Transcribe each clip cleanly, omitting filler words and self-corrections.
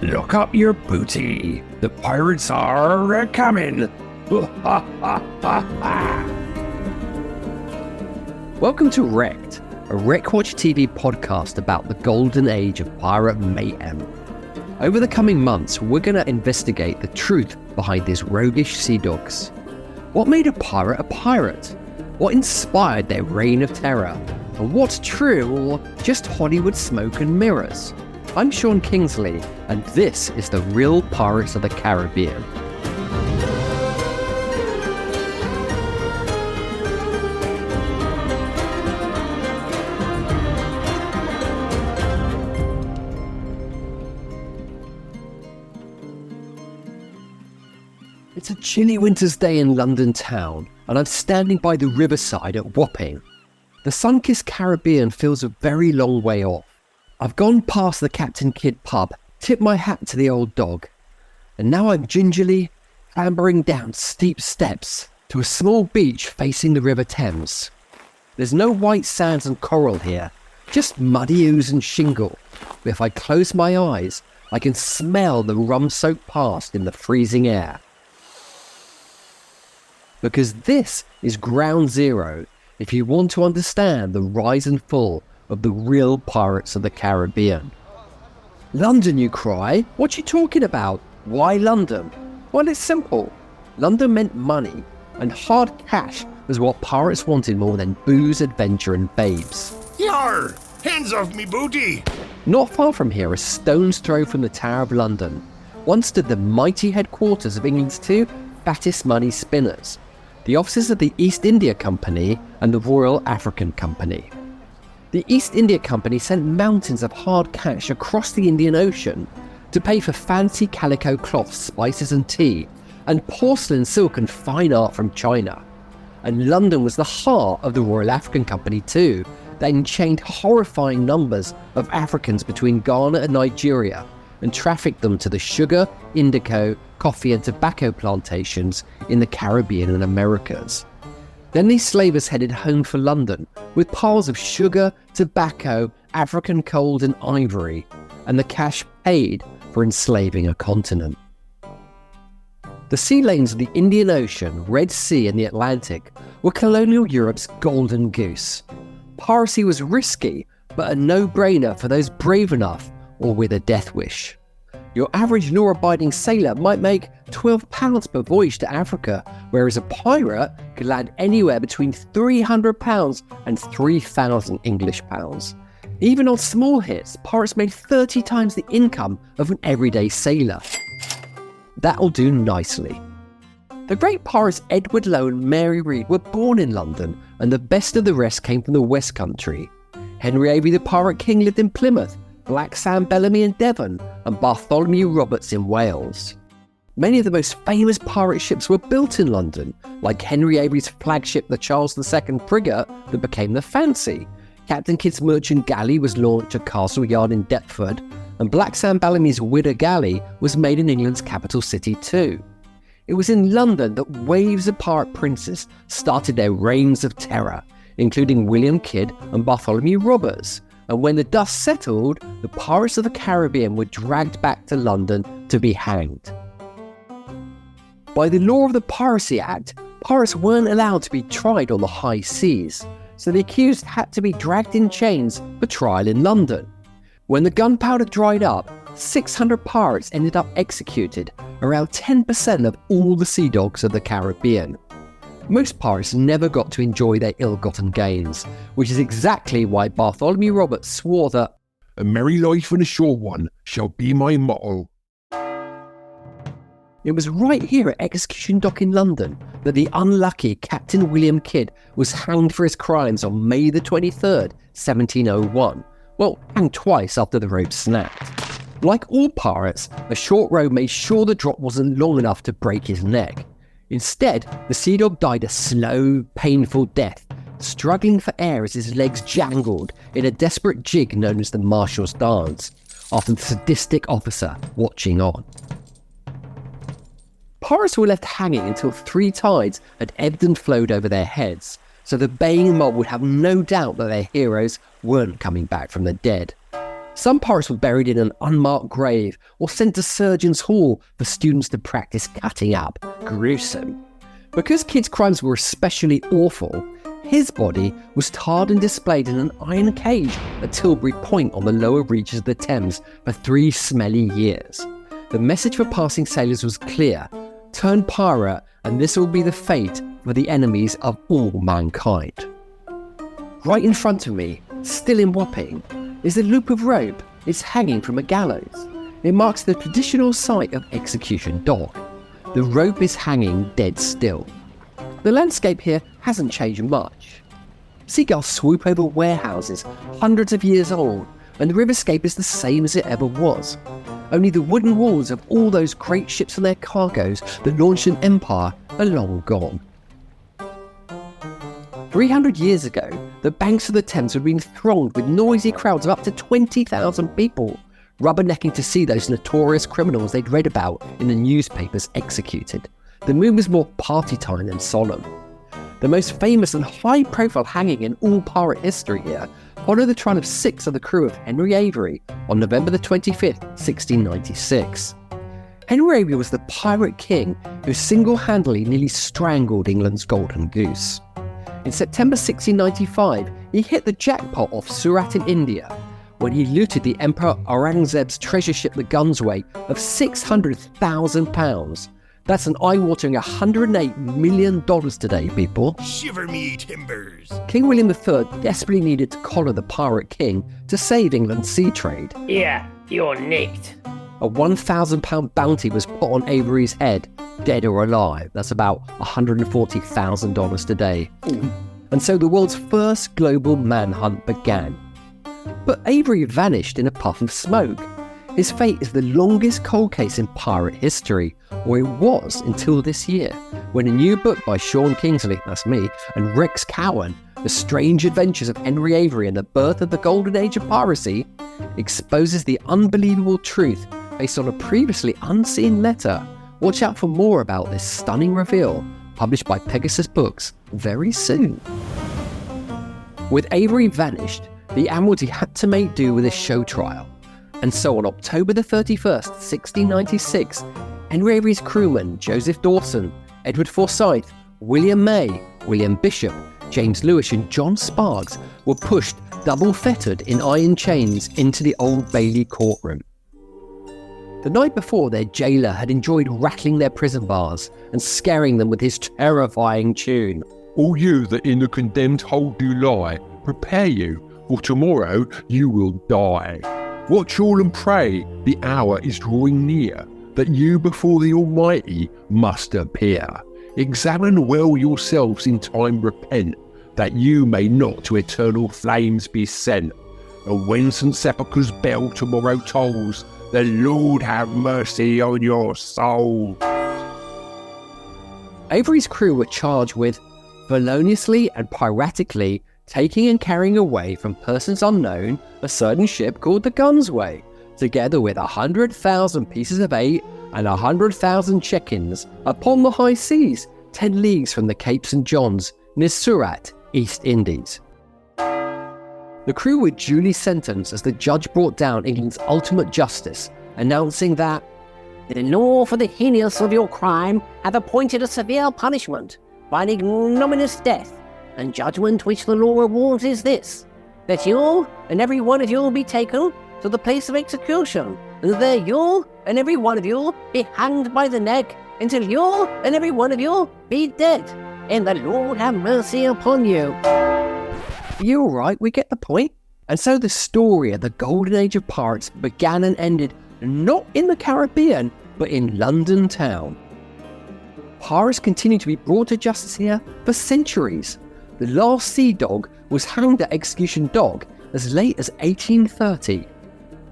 Look up your booty. The pirates are coming. Welcome to Wrecked, a Wreckwatch TV podcast about the golden age of pirate mayhem. Over the coming months, we're going to investigate the truth behind these roguish sea dogs. What made a pirate? What inspired their reign of terror? And what's true or just Hollywood smoke and mirrors? I'm Sean Kingsley, and this is the Real Pirates of the Caribbean. It's a chilly winter's day in London town, and I'm standing by the riverside at Wapping. The sun-kissed Caribbean feels a very long way off. I've gone past the Captain Kidd pub, tipped my hat to the old dog, and now I'm gingerly clambering down steep steps to a small beach facing the River Thames. There's no white sands and coral here, just muddy ooze and shingle, but if I close my eyes, I can smell the rum-soaked past in the freezing air. Because this is ground zero if you want to understand the rise and fall of the real pirates of the Caribbean. London, you cry? What you talking about? Why London? Well, it's simple. London meant money, and hard cash was what pirates wanted more than booze, adventure, and babes. Yar! Hands off me booty! Not far from here, a stone's throw from the Tower of London, once stood the mighty headquarters of England's two fattest money spinners, the offices of the East India Company and the Royal African Company. The East India Company sent mountains of hard cash across the Indian Ocean to pay for fancy calico cloths, spices and tea, and porcelain, silk and fine art from China. And London was the heart of the Royal African Company too, that enchained horrifying numbers of Africans between Ghana and Nigeria and trafficked them to the sugar, indigo, coffee and tobacco plantations in the Caribbean and Americas. Then these slavers headed home for London with piles of sugar, tobacco, African gold and ivory, and the cash paid for enslaving a continent. The sea lanes of the Indian Ocean, Red Sea and the Atlantic were colonial Europe's golden goose. Piracy was risky, but a no-brainer for those brave enough or with a death wish. Your average law-abiding sailor might make £12 per voyage to Africa, whereas a pirate could land anywhere between £300 and 3,000 English pounds. Even on small hits, pirates made 30 times the income of an everyday sailor. That'll do nicely. The great pirates Edward Lowe and Mary Read were born in London, and the best of the rest came from the West Country. Henry Avery the Pirate King lived in Plymouth, Black Sam Bellamy in Devon, and Bartholomew Roberts in Wales. Many of the most famous pirate ships were built in London, like Henry Avery's flagship the Charles II frigate that became the Fancy. Captain Kidd's merchant galley was launched at Castle Yard in Deptford, and Black Sam Bellamy's Widder galley was made in England's capital city too. It was in London that waves of pirate princes started their reigns of terror, including William Kidd and Bartholomew Roberts. And when the dust settled, the pirates of the Caribbean were dragged back to London to be hanged. By the law of the Piracy Act, pirates weren't allowed to be tried on the high seas, so the accused had to be dragged in chains for trial in London. When the gunpowder dried up, 600 pirates ended up executed, around 10% of all the sea dogs of the Caribbean. Most pirates never got to enjoy their ill-gotten gains, which is exactly why Bartholomew Roberts swore that "A merry life and a short one shall be my motto." It was right here at Execution Dock in London that the unlucky Captain William Kidd was hanged for his crimes on May the 23rd, 1701. Well, hanged twice after the rope snapped. Like all pirates, a short rope made sure the drop wasn't long enough to break his neck. Instead, the sea dog died a slow, painful death, struggling for air as his legs jangled in a desperate jig known as the Marshal's Dance, after the sadistic officer watching on. Pirates were left hanging until three tides had ebbed and flowed over their heads, so the baying mob would have no doubt that their heroes weren't coming back from the dead. Some pirates were buried in an unmarked grave or sent to Surgeon's Hall for students to practice cutting up. Gruesome. Because Kidd's crimes were especially awful, his body was tarred and displayed in an iron cage at Tilbury Point on the lower reaches of the Thames for 3 smelly years. The message for passing sailors was clear: turn pirate and this will be the fate for the enemies of all mankind. Right in front of me, still in Wapping, is a loop of rope. It's hanging from a gallows. It marks the traditional site of execution dock. The rope is hanging dead still. The landscape here hasn't changed much. Seagulls swoop over warehouses hundreds of years old, and the riverscape is the same as it ever was. Only the wooden walls of all those great ships and their cargoes that launched an empire are long gone. 300 years ago, the banks of the Thames had been thronged with noisy crowds of up to 20,000 people, rubbernecking to see those notorious criminals they'd read about in the newspapers executed. The mood was more party time than solemn. The most famous and high-profile hanging in all pirate history here followed the trial of 6 of the crew of Henry Avery on November the 25th, 1696. Henry Avery was the pirate king who single-handedly nearly strangled England's golden goose. In September 1695, he hit the jackpot off Surat in India when he looted the Emperor Aurangzeb's treasure ship the Gunsway of £600,000. That's an eye-watering $108 million today, people. Shiver me timbers. King William III desperately needed to collar the pirate king to save England's sea trade. Yeah, you're nicked. A £1,000 bounty was put on Avery's head, dead or alive. That's about $140,000 today. And so the world's first global manhunt began. But Avery vanished in a puff of smoke. His fate is the longest cold case in pirate history, or it was until this year, when a new book by Sean Kingsley, that's me, and Rex Cowan, The Strange Adventures of Henry Avery and the Birth of the Golden Age of Piracy, exposes the unbelievable truth based on a previously unseen letter. Watch out for more about this stunning reveal, published by Pegasus Books very soon. With Avery vanished, the Admiralty had to make do with a show trial. And so on October the 31st, 1696, Henry Avery's crewmen Joseph Dawson, Edward Forsyth, William May, William Bishop, James Lewis and John Sparks were pushed double-fettered in iron chains into the Old Bailey courtroom. The night before, their jailer had enjoyed rattling their prison bars and scaring them with his terrifying tune. All you that in the condemned hold do lie, prepare you, for tomorrow you will die. Watch all and pray, the hour is drawing near, that you before the Almighty must appear. Examine well yourselves in time repent, that you may not to eternal flames be sent. And when St. Sepulchre's bell tomorrow tolls, the Lord have mercy on your soul. Avery's crew were charged with feloniously and piratically taking and carrying away from persons unknown a certain ship called the Gunsway, together with 100,000 pieces of eight and 100,000 check-ins upon the high seas, 10 leagues from the Cape St. John's near Surat, East Indies. The crew were duly sentenced as the judge brought down England's ultimate justice, announcing that The law for the heinous of your crime hath appointed a severe punishment by an ignominious death, and judgment which the law awards is this, that you and every one of you be taken to the place of execution, and there you and every one of you be hanged by the neck until you and every one of you be dead, and the Lord have mercy upon you. "You all right? We get the point." And so the story of the Golden Age of Pirates began and ended not in the Caribbean, but in London town. Pirates continue to be brought to justice here for centuries. The last sea dog was hanged at Execution Dock as late as 1830.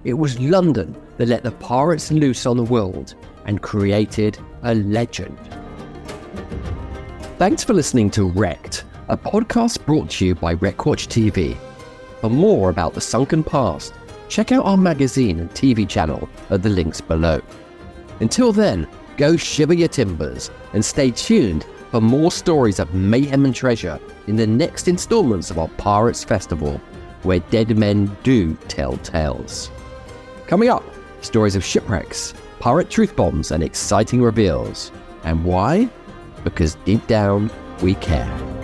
It was London that let the pirates loose on the world and created a legend. Thanks for listening to Wrecked, a podcast brought to you by Wreckwatch TV. For more about the sunken past, check out our magazine and TV channel at the links below. Until then, go shiver your timbers and stay tuned for more stories of mayhem and treasure in the next installments of our Pirates Festival, where dead men do tell tales. Coming up, stories of shipwrecks, pirate truth bombs, and exciting reveals. And why? Because deep down, we care.